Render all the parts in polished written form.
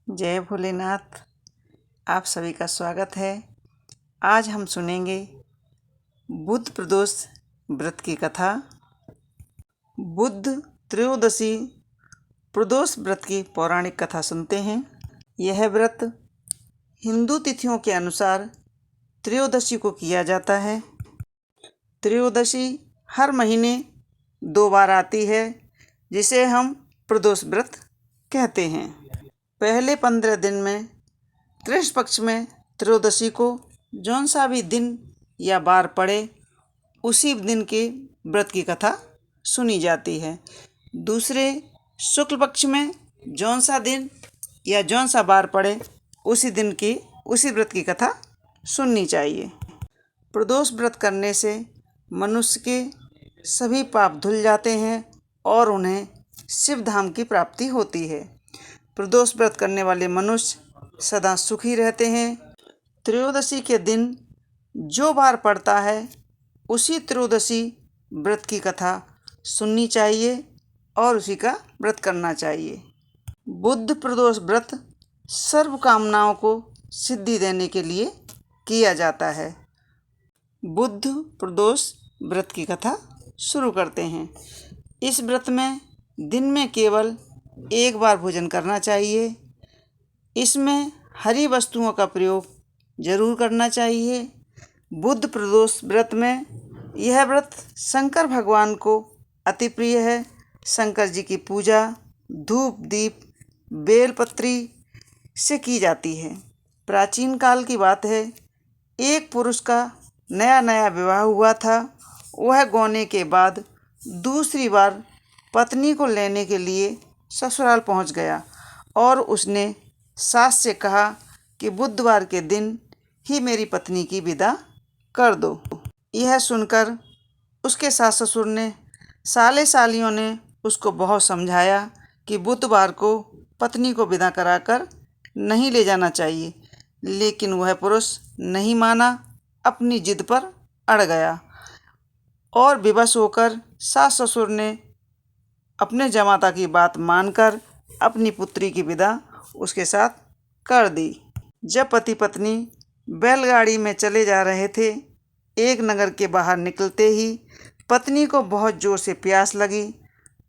जय भोलेनाथ। आप सभी का स्वागत है। आज हम सुनेंगे बुध प्रदोष व्रत की कथा। बुध त्रयोदशी प्रदोष व्रत की पौराणिक कथा सुनते हैं। यह व्रत हिंदू तिथियों के अनुसार त्रयोदशी को किया जाता है। त्रयोदशी हर महीने 2 बार आती है, जिसे हम प्रदोष व्रत कहते हैं। पहले 15 दिन में कृष्ण पक्ष में त्रयोदशी को जौन सा भी दिन या बार पड़े, उसी दिन के व्रत की कथा सुनी जाती है। दूसरे शुक्ल पक्ष में जौन सा दिन या जौन सा बार पड़े, उसी दिन की उसी व्रत की कथा सुननी चाहिए। प्रदोष व्रत करने से मनुष्य के सभी पाप धुल जाते हैं और उन्हें शिव धाम की प्राप्ति होती है। प्रदोष व्रत करने वाले मनुष्य सदा सुखी रहते हैं। त्रयोदशी के दिन जो बार पड़ता है, उसी त्रयोदशी व्रत की कथा सुननी चाहिए और उसी का व्रत करना चाहिए। बुध प्रदोष व्रत सर्व कामनाओं को सिद्धि देने के लिए किया जाता है। बुध प्रदोष व्रत की कथा शुरू करते हैं। इस व्रत में दिन में केवल 1 बार भोजन करना चाहिए। इसमें हरी वस्तुओं का प्रयोग जरूर करना चाहिए। बुध प्रदोष व्रत में यह व्रत शंकर भगवान को अति प्रिय है। शंकर जी की पूजा धूप दीप बेलपत्री से की जाती है। प्राचीन काल की बात है, एक पुरुष का नया नया विवाह हुआ था। वह गौने के बाद दूसरी बार पत्नी को लेने के लिए ससुराल पहुंच गया और उसने सास से कहा कि बुधवार के दिन ही मेरी पत्नी की विदा कर दो। यह सुनकर उसके सास ससुर ने साले सालियों ने उसको बहुत समझाया कि बुधवार को पत्नी को विदा कराकर नहीं ले जाना चाहिए, लेकिन वह पुरुष नहीं माना, अपनी जिद पर अड़ गया और विवश होकर सास ससुर ने अपने जमाता की बात मानकर अपनी पुत्री की विदा उसके साथ कर दी। जब पति पत्नी बैलगाड़ी में चले जा रहे थे, एक नगर के बाहर निकलते ही पत्नी को बहुत जोर से प्यास लगी,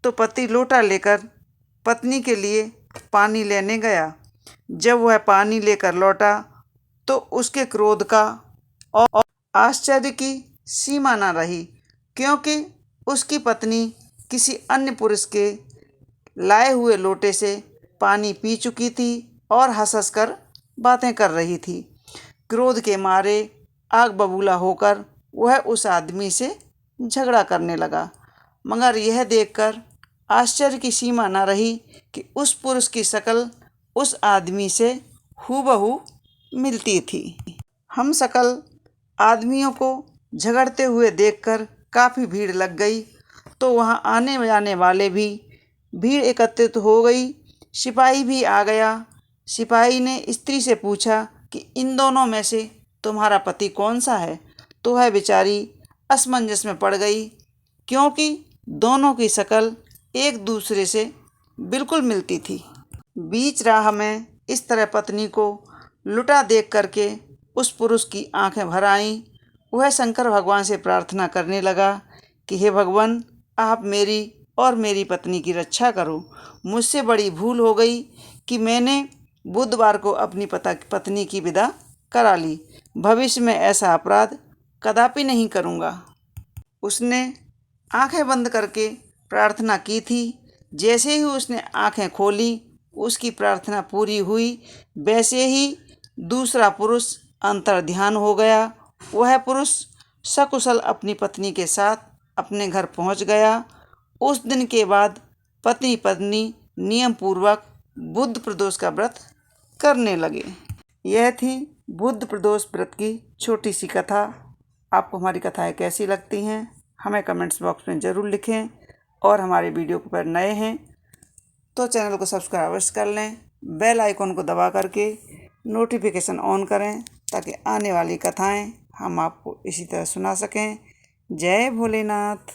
तो पति लोटा लेकर पत्नी के लिए पानी लेने गया। जब वह पानी लेकर लौटा तो उसके क्रोध का और आश्चर्य की सीमा न रही, क्योंकि उसकी पत्नी किसी अन्य पुरुष के लाए हुए लोटे से पानी पी चुकी थी और हंस हंस कर बातें कर रही थी। क्रोध के मारे आग बबूला होकर वह उस आदमी से झगड़ा करने लगा, मगर यह देखकर आश्चर्य की सीमा न रही कि उस पुरुष की शक्ल उस आदमी से हूबहू मिलती थी। हम सकल आदमियों को झगड़ते हुए देखकर काफ़ी भीड़ लग गई, तो वहाँ आने जाने वाले भी भीड़ एकत्रित हो गई। सिपाही भी आ गया। सिपाही ने स्त्री से पूछा कि इन दोनों में से तुम्हारा पति कौन सा है, तो वह बेचारी असमंजस में पड़ गई, क्योंकि दोनों की शक्ल एक दूसरे से बिल्कुल मिलती थी। बीच राह में इस तरह पत्नी को लुटा देख करके उस पुरुष की आंखें भर आईं। वह शंकर भगवान से प्रार्थना करने लगा कि हे भगवान, आप मेरी और मेरी पत्नी की रक्षा करो। मुझसे बड़ी भूल हो गई कि मैंने बुधवार को अपनी पत्नी की विदा करा ली। भविष्य में ऐसा अपराध कदापि नहीं करूँगा। उसने आंखें बंद करके प्रार्थना की थी। जैसे ही उसने आंखें खोली, उसकी प्रार्थना पूरी हुई, वैसे ही दूसरा पुरुष अंतर्ध्यान हो गया। वह पुरुष सकुशल अपनी पत्नी के साथ अपने घर पहुंच गया। उस दिन के बाद पति पत्नी नियम पूर्वक बुध प्रदोष का व्रत करने लगे। यह थी बुध प्रदोष व्रत की छोटी सी कथा। आपको हमारी कथाएं कैसी लगती हैं, हमें कमेंट्स बॉक्स में ज़रूर लिखें। और हमारे वीडियो पर नए हैं तो चैनल को सब्सक्राइब अवश्य कर लें। बेल आइकॉन को दबा करके नोटिफिकेशन ऑन करें, ताकि आने वाली कथाएं हम आपको इसी तरह सुना सकें। जय भोलेनाथ।